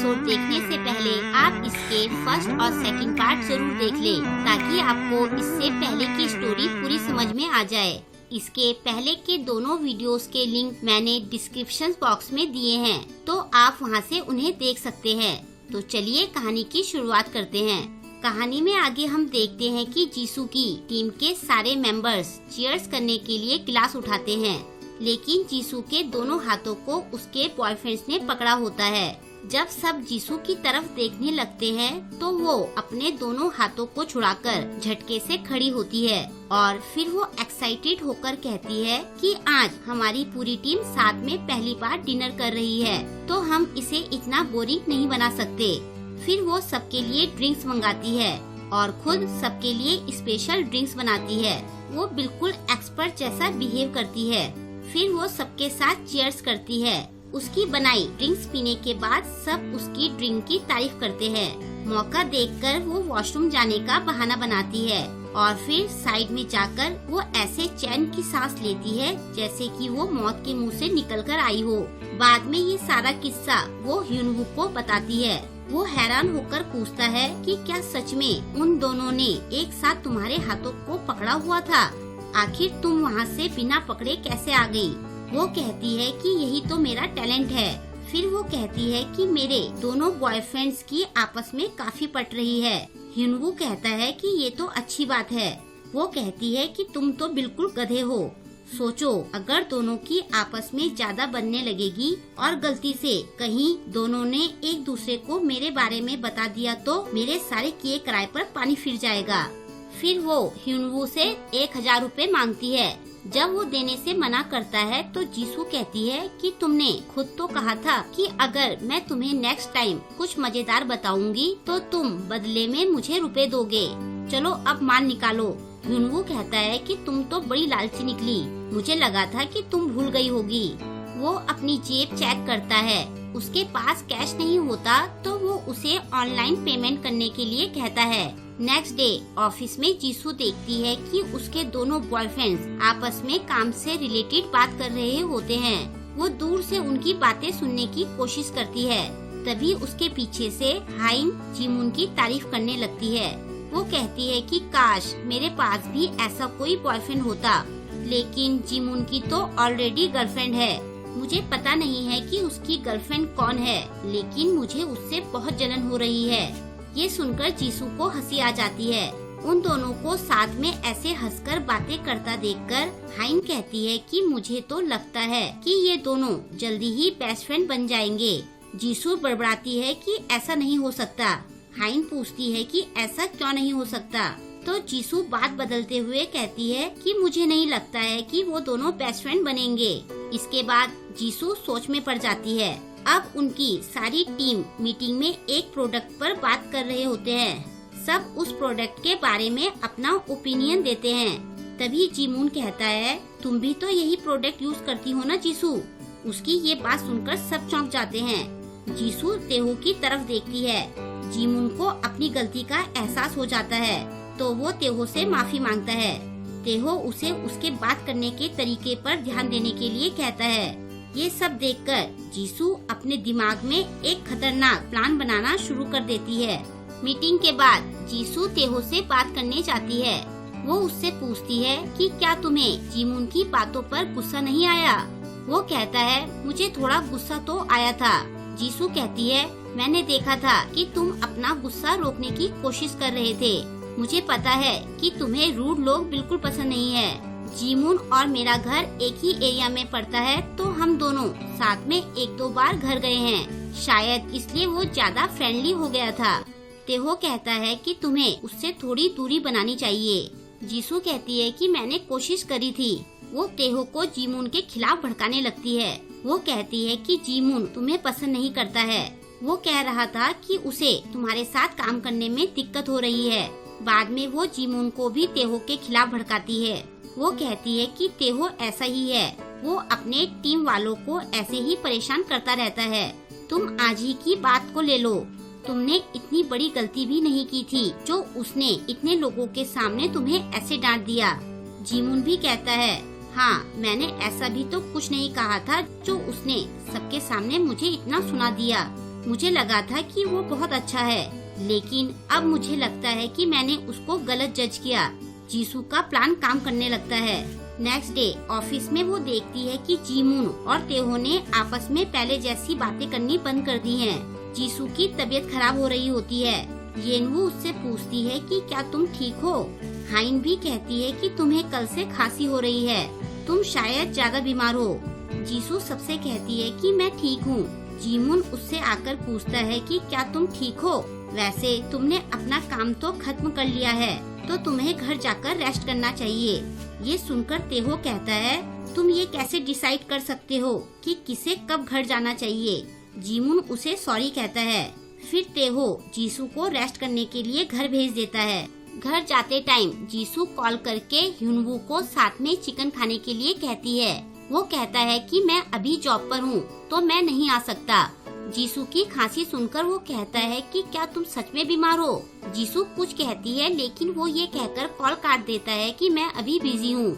Episode देखने से पहले आप इसके फर्स्ट और सेकंड पार्ट जरूर देख लें, ताकि आपको इससे पहले की स्टोरी पूरी समझ में आ जाए। इसके पहले के दोनों वीडियोस के लिंक मैंने डिस्क्रिप्शन बॉक्स में दिए हैं, तो आप वहां से उन्हें देख सकते हैं। तो चलिए कहानी की शुरुआत करते हैं। कहानी में आगे हम देखते हैं कि जीसू की टीम के सारे मेंबर्स चीयर्स करने के लिए गिलास उठाते हैं, लेकिन जीसू के दोनों हाथों को उसके बॉयफ्रेंड्स ने पकड़ा होता है। जब सब जीसू की तरफ देखने लगते हैं तो वो अपने दोनों हाथों को छुड़ाकर झटके से खड़ी होती है और फिर वो एक्साइटेड होकर कहती है कि आज हमारी पूरी टीम साथ में पहली बार डिनर कर रही है, तो हम इसे इतना बोरिंग नहीं बना सकते। फिर वो सबके लिए ड्रिंक्स मंगाती है और खुद सबके लिए स्पेशल ड्रिंक्स बनाती है। वो बिल्कुल एक्सपर्ट जैसा बिहेव करती है। फिर वो सबके साथ चीयर्स करती है। उसकी बनाई ड्रिंक्स पीने के बाद सब उसकी ड्रिंक की तारीफ करते हैं। मौका देखकर वो वॉशरूम जाने का बहाना बनाती है और फिर साइड में जाकर वो ऐसे चैन की सांस लेती है जैसे कि वो मौत के मुंह से निकलकर आई हो। बाद में ये सारा किस्सा वो ह्यूनवू को बताती है। वो हैरान होकर पूछता है कि क्या सच में उन दोनों ने एक साथ तुम्हारे हाथों को पकड़ा हुआ था? आखिर तुम वहाँ से बिना पकड़े कैसे आ गई? वो कहती है कि यही तो मेरा टैलेंट है। फिर वो कहती है कि मेरे दोनों बॉयफ्रेंड्स की आपस में काफी पट रही है। ह्यूनवू कहता है कि ये तो अच्छी बात है। वो कहती है कि तुम तो बिल्कुल गधे हो। सोचो, अगर दोनों की आपस में ज्यादा बनने लगेगी और गलती से कहीं दोनों ने एक दूसरे को मेरे बारे में बता दिया तो मेरे सारे किए कराए पर पानी फिर जाएगा। फिर वो ह्यूनवू से 1000 रुपए मांगती है। जब वो देने से मना करता है तो जीसू कहती है कि तुमने खुद तो कहा था कि अगर मैं तुम्हें नेक्स्ट टाइम कुछ मजेदार बताऊंगी तो तुम बदले में मुझे रुपए दोगे। चलो अब मान निकालो। ह्यूनवू कहता है कि तुम तो बड़ी लालची निकली, मुझे लगा था कि तुम भूल गई होगी। वो अपनी जेब चेक करता है। उसके पास कैश नहीं होता तो वो उसे ऑनलाइन पेमेंट करने के लिए कहता है। नेक्स्ट डे ऑफिस में जीसू देखती है कि उसके दोनों बॉयफ्रेंड्स आपस में काम से रिलेटेड बात कर रहे होते हैं। वो दूर से उनकी बातें सुनने की कोशिश करती है। तभी उसके पीछे से हाइन जीमून की तारीफ करने लगती है। वो कहती है कि काश मेरे पास भी ऐसा कोई बॉयफ्रेंड होता, लेकिन जीमून की तो ऑलरेडी गर्लफ्रेंड है। मुझे पता नहीं है कि उसकी गर्लफ्रेंड कौन है, लेकिन मुझे उससे बहुत जलन हो रही है। ये सुनकर जीसू को हंसी आ जाती है। उन दोनों को साथ में ऐसे हंसकर बातें करता देखकर हाइन कहती है कि मुझे तो लगता है कि ये दोनों जल्दी ही बेस्ट फ्रेंड बन जाएंगे। जीसू बड़बड़ाती है कि ऐसा नहीं हो सकता। हाइन पूछती है कि ऐसा क्यों नहीं हो सकता, तो जीसू बात बदलते हुए कहती है कि मुझे नहीं लगता है कि वो दोनों बेस्ट फ्रेंड बनेंगे। इसके बाद जीसू सोच में पड़ जाती है। अब उनकी सारी टीम मीटिंग में एक प्रोडक्ट पर बात कर रहे होते हैं। सब उस प्रोडक्ट के बारे में अपना ओपिनियन देते हैं। तभी जीमून कहता है, तुम भी तो यही प्रोडक्ट यूज करती हो ना जीसू? उसकी ये बात सुनकर सब चौंक जाते हैं। जीसू तेहो की तरफ देखती है। जीमून को अपनी गलती का एहसास हो जाता है, तो वो तेहो से माफी मांगता है। तेहो उसे उसके बात करने के तरीके पर ध्यान देने के लिए कहता है। ये सब देखकर जीसू अपने दिमाग में एक खतरनाक प्लान बनाना शुरू कर देती है। मीटिंग के बाद जीसू तेहो से बात करने जाती है। वो उससे पूछती है कि क्या तुम्हें जीमून की बातों पर गुस्सा नहीं आया? वो कहता है, मुझे थोड़ा गुस्सा तो आया था। जीसू कहती है, मैंने देखा था कि तुम अपना गुस्सा रोकने की कोशिश कर रहे थे। मुझे पता है कि तुम्हें रूड लोग बिल्कुल पसंद नहीं है। जीमून और मेरा घर एक ही एरिया में पड़ता है, तो हम दोनों साथ में 1-2 बार घर गए हैं। शायद इसलिए वो ज्यादा फ्रेंडली हो गया था। तेहो कहता है कि तुम्हें उससे थोड़ी दूरी बनानी चाहिए। जीसू कहती है कि मैंने कोशिश करी थी। वो तेहो को जीमून के खिलाफ भड़काने लगती है। वो कहती है कि जीमून तुम्हें पसंद नहीं करता है। वो कह रहा था कि उसे तुम्हारे साथ काम करने में दिक्कत हो रही है। बाद में वो जीमून को भी तेहो के खिलाफ भड़काती है। वो कहती है कि तेहो ऐसा ही है, वो अपने टीम वालों को ऐसे ही परेशान करता रहता है। तुम आज ही की बात को ले लो, तुमने इतनी बड़ी गलती भी नहीं की थी जो उसने इतने लोगों के सामने तुम्हें ऐसे डांट दिया। जीमून भी कहता है, हाँ मैंने ऐसा भी तो कुछ नहीं कहा था जो उसने सबके सामने मुझे इतना सुना दिया। मुझे लगा था कि वो बहुत अच्छा है, लेकिन अब मुझे लगता है कि मैंने उसको गलत जज किया। जीसू का प्लान काम करने लगता है। नेक्स्ट डे ऑफिस में वो देखती है कि जीमून और तेहो ने आपस में पहले जैसी बातें करनी बंद कर दी हैं। जीसू की तबीयत खराब हो रही होती है। येनवू उससे पूछती है कि क्या तुम ठीक हो। हाइन भी कहती है कि तुम्हें कल से खांसी हो रही है, तुम शायद ज्यादा बीमार हो। जीसू सबसे कहती है कि मैं ठीक हूँ। जीमून उससे आकर पूछता है कि क्या तुम ठीक हो? वैसे तुमने अपना काम तो खत्म कर लिया है, तो तुम्हें घर जाकर रेस्ट करना चाहिए। ये सुनकर तेहो कहता है, तुम ये कैसे डिसाइड कर सकते हो कि किसे कब घर जाना चाहिए? जीमून उसे सॉरी कहता है। फिर तेहो जीसू को रेस्ट करने के लिए घर भेज देता है। घर जाते टाइम जीसू कॉल करके ह्यूनवू को साथ में चिकन खाने के लिए कहती है। वो कहता है कि मैं अभी जॉब पर हूँ, तो मैं नहीं आ सकता। जीसू की खांसी सुनकर वो कहता है कि क्या तुम सच में बीमार हो? जीसू कुछ कहती है, लेकिन वो ये कहकर कॉल काट देता है कि मैं अभी बिजी हूँ।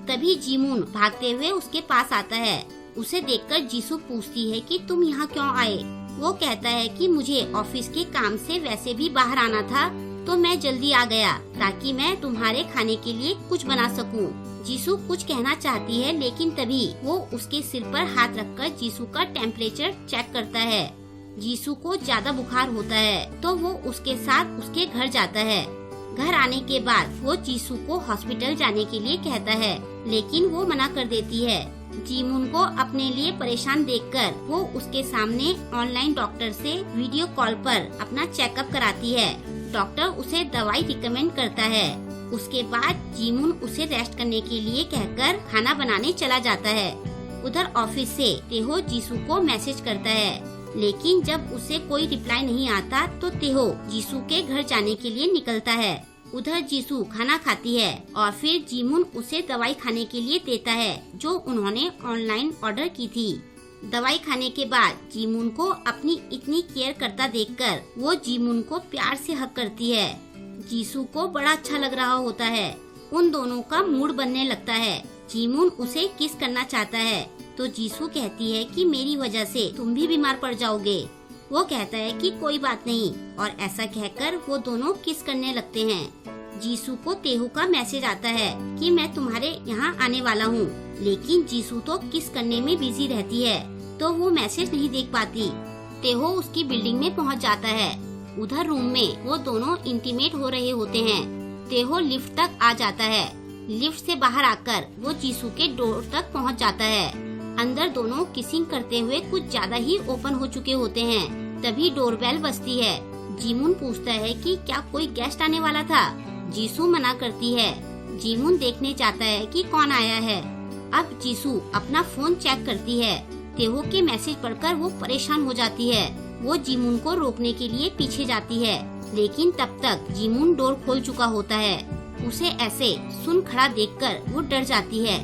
तभी जीमून भागते हुए उसके पास आता है। उसे देखकर जीसू पूछती है कि तुम यहाँ क्यों आए? वो कहता है कि मुझे ऑफिस के काम से वैसे भी बाहर आना था, तो मैं जल्दी आ गया ताकि मैं तुम्हारे खाने के लिए कुछ बना सकूं। जीसू कुछ कहना चाहती है, लेकिन तभी वो उसके सिर पर हाथ रखकर जीसू का टेम्परेचर चेक करता है। जीसू को ज्यादा बुखार होता है, तो वो उसके साथ उसके घर जाता है। घर आने के बाद वो जीसू को हॉस्पिटल जाने के लिए कहता है, लेकिन वो मना कर देती है। जीमून को अपने लिए परेशान देखकर वो उसके सामने ऑनलाइन डॉक्टर से वीडियो कॉल पर अपना चेकअप कराती है। डॉक्टर उसे दवाई रिकमेंड करता है। उसके बाद जीमून उसे रेस्ट करने के लिए कहकर खाना बनाने चला जाता है। उधर ऑफिस से तेहो जीसू को मैसेज करता है, लेकिन जब उसे कोई रिप्लाई नहीं आता तो तेहो जीसू के घर जाने के लिए निकलता है। उधर जीसू खाना खाती है और फिर जीमून उसे दवाई खाने के लिए देता है जो उन्होंने ऑनलाइन ऑर्डर की थी। दवाई खाने के बाद जीमून को अपनी इतनी केयर करता देखकर वो जीमून को प्यार से हग करती है। जीसू को बड़ा अच्छा लग रहा होता है। उन दोनों का मूड बनने लगता है। जीमून उसे किस करना चाहता है, तो जीसू कहती है कि मेरी वजह से तुम भी बीमार पड़ जाओगे। वो कहता है कि कोई बात नहीं, और ऐसा कहकर वो दोनों किस करने लगते हैं। जीसू को तेहो का मैसेज आता है कि मैं तुम्हारे यहाँ आने वाला हूँ, लेकिन जीसू तो किस करने में बिजी रहती है, तो वो मैसेज नहीं देख पाती। तेहो उसकी बिल्डिंग में पहुँच जाता है। उधर रूम में वो दोनों इंटीमेट हो रहे होते हैं। तेहो लिफ्ट तक आ जाता है। लिफ्ट से बाहर आकर वो जीसू के डोर तक पहुँच जाता है। अंदर दोनों किसिंग करते हुए कुछ ज्यादा ही ओपन हो चुके होते हैं। तभी डोरबेल बजती है। जीमून पूछता है कि क्या कोई गेस्ट आने वाला था। जीसू मना करती है। जीमून देखने जाता है कि कौन आया है। अब जीसू अपना फोन चेक करती है। तेहो के मैसेज पढ़कर वो परेशान हो जाती है। वो जीमून को रोकने के लिए पीछे जाती है, लेकिन तब तक जीमून डोर खोल चुका होता है। उसे ऐसे सुन खड़ा देखकर वो डर जाती है।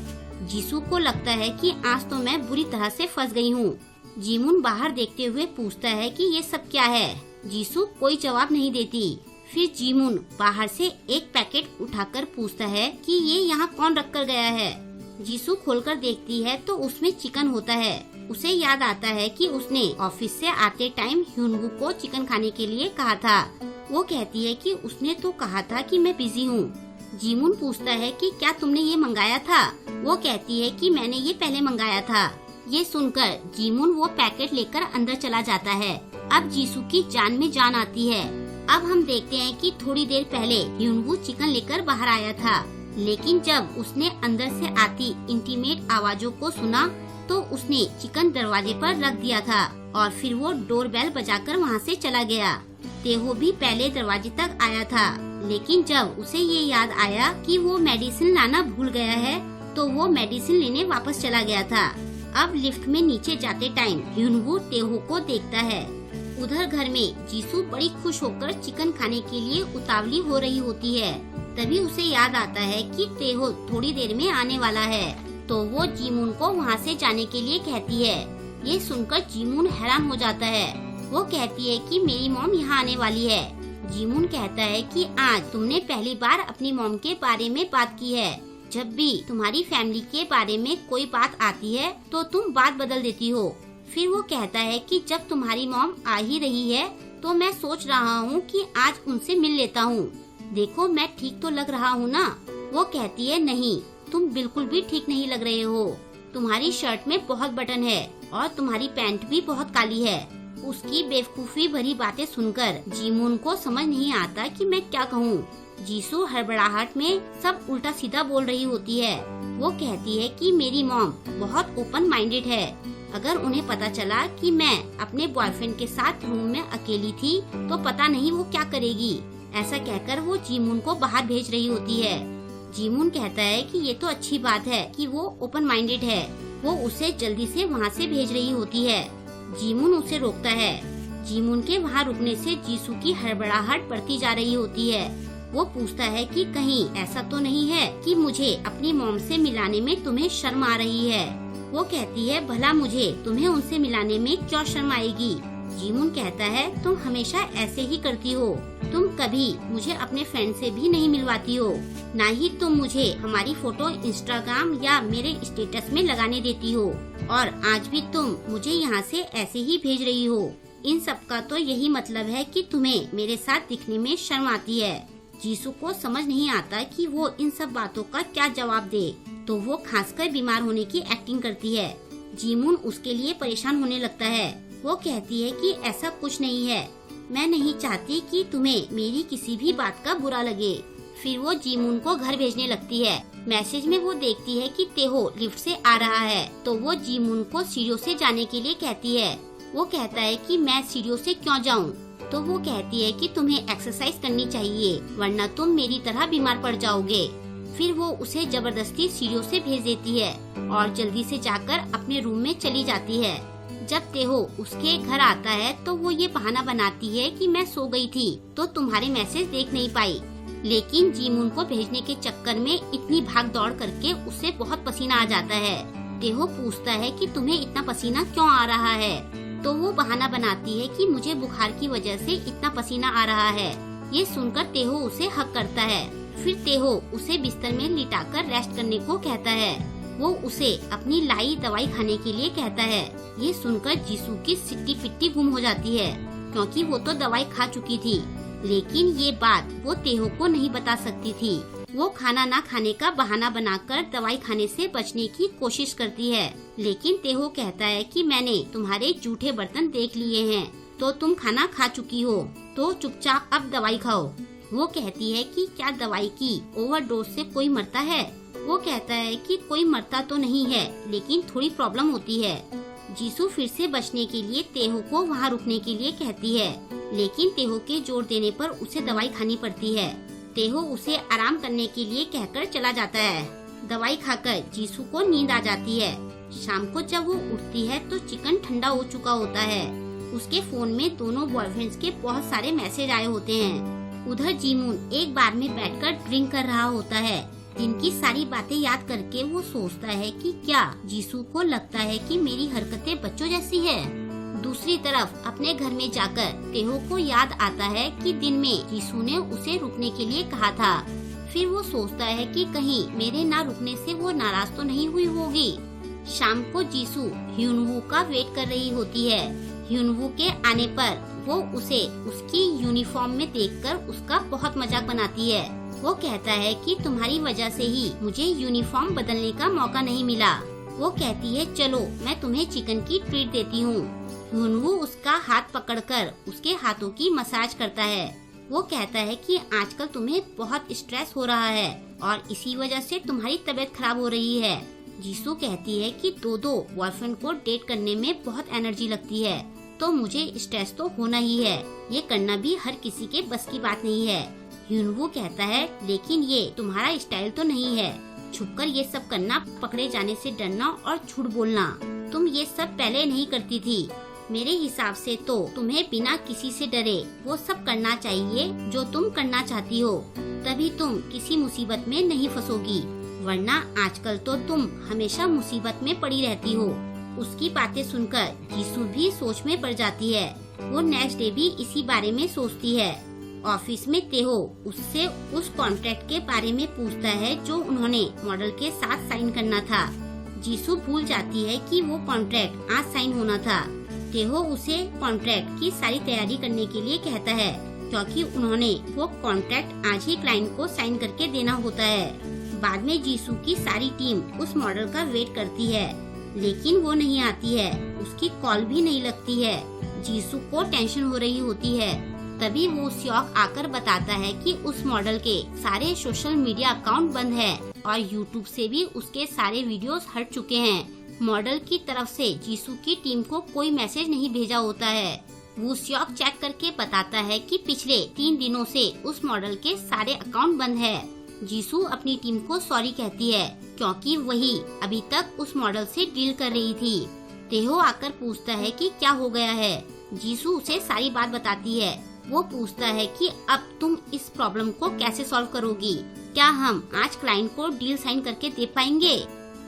जीसू को लगता है कि आज तो मैं बुरी तरह से फंस गई हूँ। जीमून बाहर देखते हुए पूछता है कि ये सब क्या है। जीसू कोई जवाब नहीं देती। फिर जीमून बाहर से एक पैकेट उठाकर पूछता है कि ये यहाँ कौन रख कर गया है। जीसू खोलकर देखती है तो उसमें चिकन होता है। उसे याद आता है कि उसने ऑफिस से आते टाइम ह्यूनवू को चिकन खाने के लिए कहा था। वो कहती है कि उसने तो कहा था कि मैं बिजी हूँ। जीमून पूछता है कि क्या तुमने ये मंगाया था। वो कहती है कि मैंने ये पहले मंगाया था। ये सुनकर जीमून वो पैकेट लेकर अंदर चला जाता है। अब जीसू की जान में जान आती है। अब हम देखते हैं कि थोड़ी देर पहले ह्यूनवू चिकन लेकर बाहर आया था, लेकिन जब उसने अंदर से आती इंटीमेट आवाजों को सुना तो उसने चिकन दरवाजे पर रख दिया था और फिर वो डोरबेल बजाकर वहाँ से चला गया। तेहो भी पहले दरवाजे तक आया था, लेकिन जब उसे ये याद आया कि वो मेडिसिन लाना भूल गया है तो वो मेडिसिन लेने वापस चला गया था। अब लिफ्ट में नीचे जाते टाइम ह्यूनवू तेहो को देखता है। उधर घर में जीसू बड़ी खुश होकर चिकन खाने के लिए उतावली हो रही होती है। तभी उसे याद आता है कि तेहो थोड़ी देर में आने वाला है, तो वो जीमून को वहाँ से जाने के लिए कहती है। ये सुनकर जीमून हैरान हो जाता है। वो कहती है कि मेरी मॉम यहाँ आने वाली है। जीमून कहता है कि आज तुमने पहली बार अपनी मॉम के बारे में बात की है। जब भी तुम्हारी फैमिली के बारे में कोई बात आती है तो तुम बात बदल देती हो। फिर वो कहता है कि जब तुम्हारी मॉम आ ही रही है तो मैं सोच रहा हूँ कि आज उनसे मिल लेता हूँ। देखो मैं ठीक तो लग रहा हूँ ना? वो कहती है नहीं, तुम बिल्कुल भी ठीक नहीं लग रहे हो। तुम्हारी शर्ट में बहुत बटन है और तुम्हारी पैंट भी बहुत काली है। उसकी बेवकूफी भरी बातें सुनकर जीमून को समझ नहीं आता कि मैं क्या कहूँ। जीसू हड़बड़ाहट में सब उल्टा सीधा बोल रही होती है। वो कहती है कि मेरी मॉम बहुत ओपन माइंडेड है। अगर उन्हें पता चला कि मैं अपने बॉयफ्रेंड के साथ रूम में अकेली थी तो पता नहीं वो क्या करेगी। ऐसा कहकर वो जीमून को बाहर भेज रही होती है। जीमून कहता है कि ये तो अच्छी बात है कि वो ओपन माइंडेड है। वो उसे जल्दी से वहाँ से भेज रही होती है। जीमून उसे रोकता है। जीमून के वहाँ रुकने से जीसू की हड़बड़ाहट बढ़ती जा रही होती है। वो पूछता है कि कहीं ऐसा तो नहीं है कि मुझे अपनी मॉम से मिलाने में तुम्हें शर्म आ रही है। वो कहती है भला मुझे तुम्हें उनसे मिलाने में क्यों शर्म आएगी। जीमून कहता है तुम हमेशा ऐसे ही करती हो। तुम कभी मुझे अपने फ्रेंड से भी नहीं मिलवाती हो, ना ही तुम मुझे हमारी फोटो इंस्टाग्राम या मेरे स्टेटस में लगाने देती हो, और आज भी तुम मुझे यहाँ से ऐसे ही भेज रही हो। इन सब का तो यही मतलब है कि तुम्हें मेरे साथ दिखने में शर्म आती है। जीसू को समझ नहीं आता कि वो इन सब बातों का क्या जवाब दे, तो वो खांसकर बीमार होने की एक्टिंग करती है। जीमून उसके लिए परेशान होने लगता है। वो कहती है कि ऐसा कुछ नहीं है, मैं नहीं चाहती कि तुम्हें मेरी किसी भी बात का बुरा लगे। फिर वो जीमून को घर भेजने लगती है। मैसेज में वो देखती है कि तेहो लिफ्ट से आ रहा है, तो वो जीमून को सीढ़ियों से जाने के लिए कहती है। वो कहता है कि मैं सीढ़ियों से क्यों जाऊं? तो वो कहती है कि तुम्हें एक्सरसाइज करनी चाहिए, वरना तुम मेरी तरह बीमार पड़ जाओगे। फिर वो उसे जबरदस्ती सीढ़ियों से भेज देती है और जल्दी से जाकर अपने रूम में चली जाती है। जब तेहो उसके घर आता है तो वो ये बहाना बनाती है कि मैं सो गई थी तो तुम्हारे मैसेज देख नहीं पाई। लेकिन जीमून को भेजने के चक्कर में इतनी भाग दौड़ करके उसे बहुत पसीना आ जाता है। तेहो पूछता है कि तुम्हें इतना पसीना क्यों आ रहा है? तो वो बहाना बनाती है कि मुझे बुखार की वजह से इतना पसीना आ रहा है। ये सुनकर तेहो उसे हक करता है। फिर तेहो उसे बिस्तर में लिटाकर रेस्ट करने को कहता है। वो उसे अपनी लाई दवाई खाने के लिए कहता है। ये सुनकर जीसू की सिट्टी पिट्टी गुम हो जाती है, क्योंकि वो तो दवाई खा चुकी थी। लेकिन ये बात वो तेहो को नहीं बता सकती थी। वो खाना ना खाने का बहाना बनाकर दवाई खाने से बचने की कोशिश करती है। लेकिन तेहो कहता है कि मैंने तुम्हारे जूठे बर्तन देख लिए हैं, तो तुम खाना खा चुकी हो, तो चुपचाप अब दवाई खाओ। वो कहती है कि क्या दवाई की ओवरडोज से कोई मरता है? वो कहता है कि कोई मरता तो नहीं है, लेकिन थोड़ी प्रॉब्लम होती है। जीसू फिर से बचने के लिए तेहो को वहाँ रुकने के लिए कहती है, लेकिन तेहो के जोर देने पर उसे दवाई खानी पड़ती है। तेहो उसे आराम करने के लिए कहकर चला जाता है। दवाई खाकर जीसू को नींद आ जाती है। शाम को जब वो उठती है तो चिकन ठंडा हो चुका होता है। उसके फोन में दोनों बॉयफ्रेंड्स के बहुत सारे मैसेज आए होते हैं। उधर जीमून एक बार में बैठकर ड्रिंक कर रहा होता है। जिनकी सारी बातें याद करके वो सोचता है कि क्या जीसू को लगता है कि मेरी हरकतें बच्चों जैसी है। दूसरी तरफ अपने घर में जाकर तेहो को याद आता है कि दिन में जीसू ने उसे रुकने के लिए कहा था। फिर वो सोचता है कि कहीं मेरे ना रुकने से वो नाराज तो नहीं हुई होगी। शाम को जीसू ह्यूनवू का वेट कर रही होती है। ह्यूनवू के आने पर वो उसे उसकी यूनिफॉर्म में देखकर उसका बहुत मजाक बनाती है। वो कहता है कि तुम्हारी वजह से ही मुझे यूनिफॉर्म बदलने का मौका नहीं मिला। वो कहती है चलो मैं तुम्हें चिकन की ट्रीट देती हूँ। ह्यूनवू उसका हाथ पकड़कर उसके हाथों की मसाज करता है। वो कहता है कि आजकल तुम्हें बहुत स्ट्रेस हो रहा है और इसी वजह से तुम्हारी तबीयत खराब हो रही है। जीसू कहती है कि दो बॉयफ्रेंड को डेट करने में बहुत एनर्जी लगती है, तो मुझे स्ट्रेस तो होना ही है। ये करना भी हर किसी के बस की बात नहीं है। ह्यूनवू कहता है लेकिन ये तुम्हारा स्टाइल तो नहीं है, छुपकर ये सब करना, पकड़े जाने से डरना और झूठ बोलना। तुम ये सब पहले नहीं करती थी। मेरे हिसाब से तो तुम्हें बिना किसी से डरे वो सब करना चाहिए जो तुम करना चाहती हो, तभी तुम किसी मुसीबत में नहीं फंसोगी, वरना आजकल तो तुम हमेशा मुसीबत में पड़ी रहती हो। उसकी बातें सुनकर जीसू भी सोच में पड़ जाती है। वो नेक्स्ट डे भी इसी बारे में सोचती है। ऑफिस में तेहो उससे उस कॉन्ट्रैक्ट के बारे में पूछता है जो उन्होंने मॉडल के साथ साइन करना था। जीसू भूल जाती है कि वो कॉन्ट्रैक्ट आज साइन होना था। तेहो उसे कॉन्ट्रैक्ट की सारी तैयारी करने के लिए कहता है, क्योंकि उन्होंने वो कॉन्ट्रैक्ट आज ही क्लाइंट को साइन करके देना होता है। बाद में जीसू की सारी टीम उस मॉडल का वेट करती है, लेकिन वो नहीं आती है। उसकी कॉल भी नहीं लगती है। जीसू को टेंशन हो रही होती है। तभी वो स्योक आकर बताता है कि उस मॉडल के सारे सोशल मीडिया अकाउंट बंद है और यूट्यूब से भी उसके सारे वीडियोस हट चुके हैं। मॉडल की तरफ से जीसू की टीम को कोई मैसेज नहीं भेजा होता है। वो स्योक चेक करके बताता है कि पिछले 3 दिनों से उस मॉडल के सारे अकाउंट बंद है। जीसू अपनी टीम को सॉरी कहती है, क्योंकि वही अभी तक उस मॉडल से डील कर रही थी। तेहो आकर पूछता है कि क्या हो गया है। जीसू उसे सारी बात बताती है। वो पूछता है कि अब तुम इस प्रॉब्लम को कैसे सॉल्व करोगी? क्या हम आज क्लाइंट को डील साइन करके दे पाएंगे?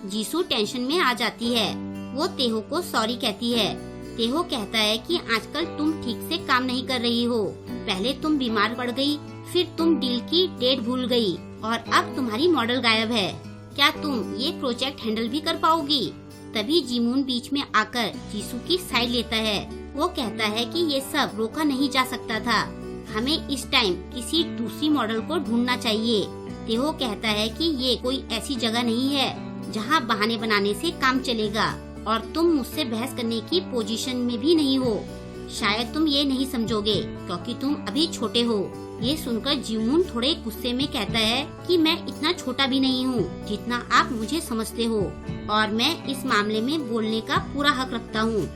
जीसू टेंशन में आ जाती है। वो तेहो को सॉरी कहती है। तेहो कहता है कि आजकल तुम ठीक से काम नहीं कर रही हो। पहले तुम बीमार पड़ गई, फिर तुम डील की डेट भूल गई और अब तुम्हारी मॉडल गायब है। क्या तुम ये प्रोजेक्ट हैंडल भी कर पाओगी? तभी जीमून बीच में आकर जीसू की साइड लेता है। वो कहता है कि ये सब रोका नहीं जा सकता था। हमें इस टाइम किसी दूसरी मॉडल को ढूंढना चाहिए। तेहो कहता है कि ये कोई ऐसी जगह नहीं है जहाँ बहाने बनाने से काम चलेगा और तुम मुझसे बहस करने की पोजीशन में भी नहीं हो। शायद तुम ये नहीं समझोगे क्योंकि तुम अभी छोटे हो। ये सुनकर जीमून थोड़े गुस्से में कहता है कि मैं इतना छोटा भी नहीं हूँ जितना आप मुझे समझते हो और मैं इस मामले में बोलने का पूरा हक रखता हूँ।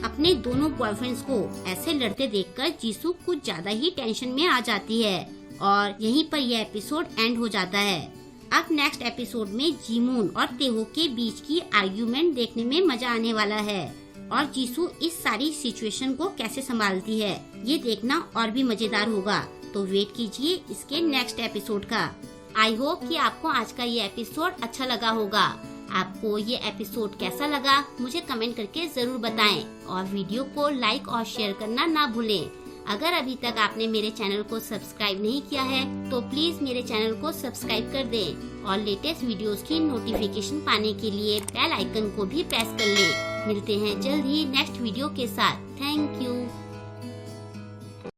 अपने दोनों बॉयफ्रेंड्स को ऐसे लड़ते देखकर जीसू कुछ ज्यादा ही टेंशन में आ जाती है और यहीं पर यह एपिसोड एंड हो जाता है। अब नेक्स्ट एपिसोड में जीमून और तेहो के बीच की आर्ग्यूमेंट देखने में मजा आने वाला है और जीसू इस सारी सिचुएशन को कैसे संभालती है ये देखना और भी मजेदार होगा। तो वेट कीजिए इसके नेक्स्ट एपिसोड का। आई होप कि आपको आज का ये एपिसोड अच्छा लगा होगा। आपको ये एपिसोड कैसा लगा मुझे कमेंट करके जरूर बताएं और वीडियो को लाइक और शेयर करना ना भूलें। अगर अभी तक आपने मेरे चैनल को सब्सक्राइब नहीं किया है तो प्लीज मेरे चैनल को सब्सक्राइब कर दें और लेटेस्ट वीडियोस की नोटिफिकेशन पाने के लिए बेल आइकन को भी प्रेस कर लें। मिलते हैं जल्द ही नेक्स्ट वीडियो के साथ। Thank you.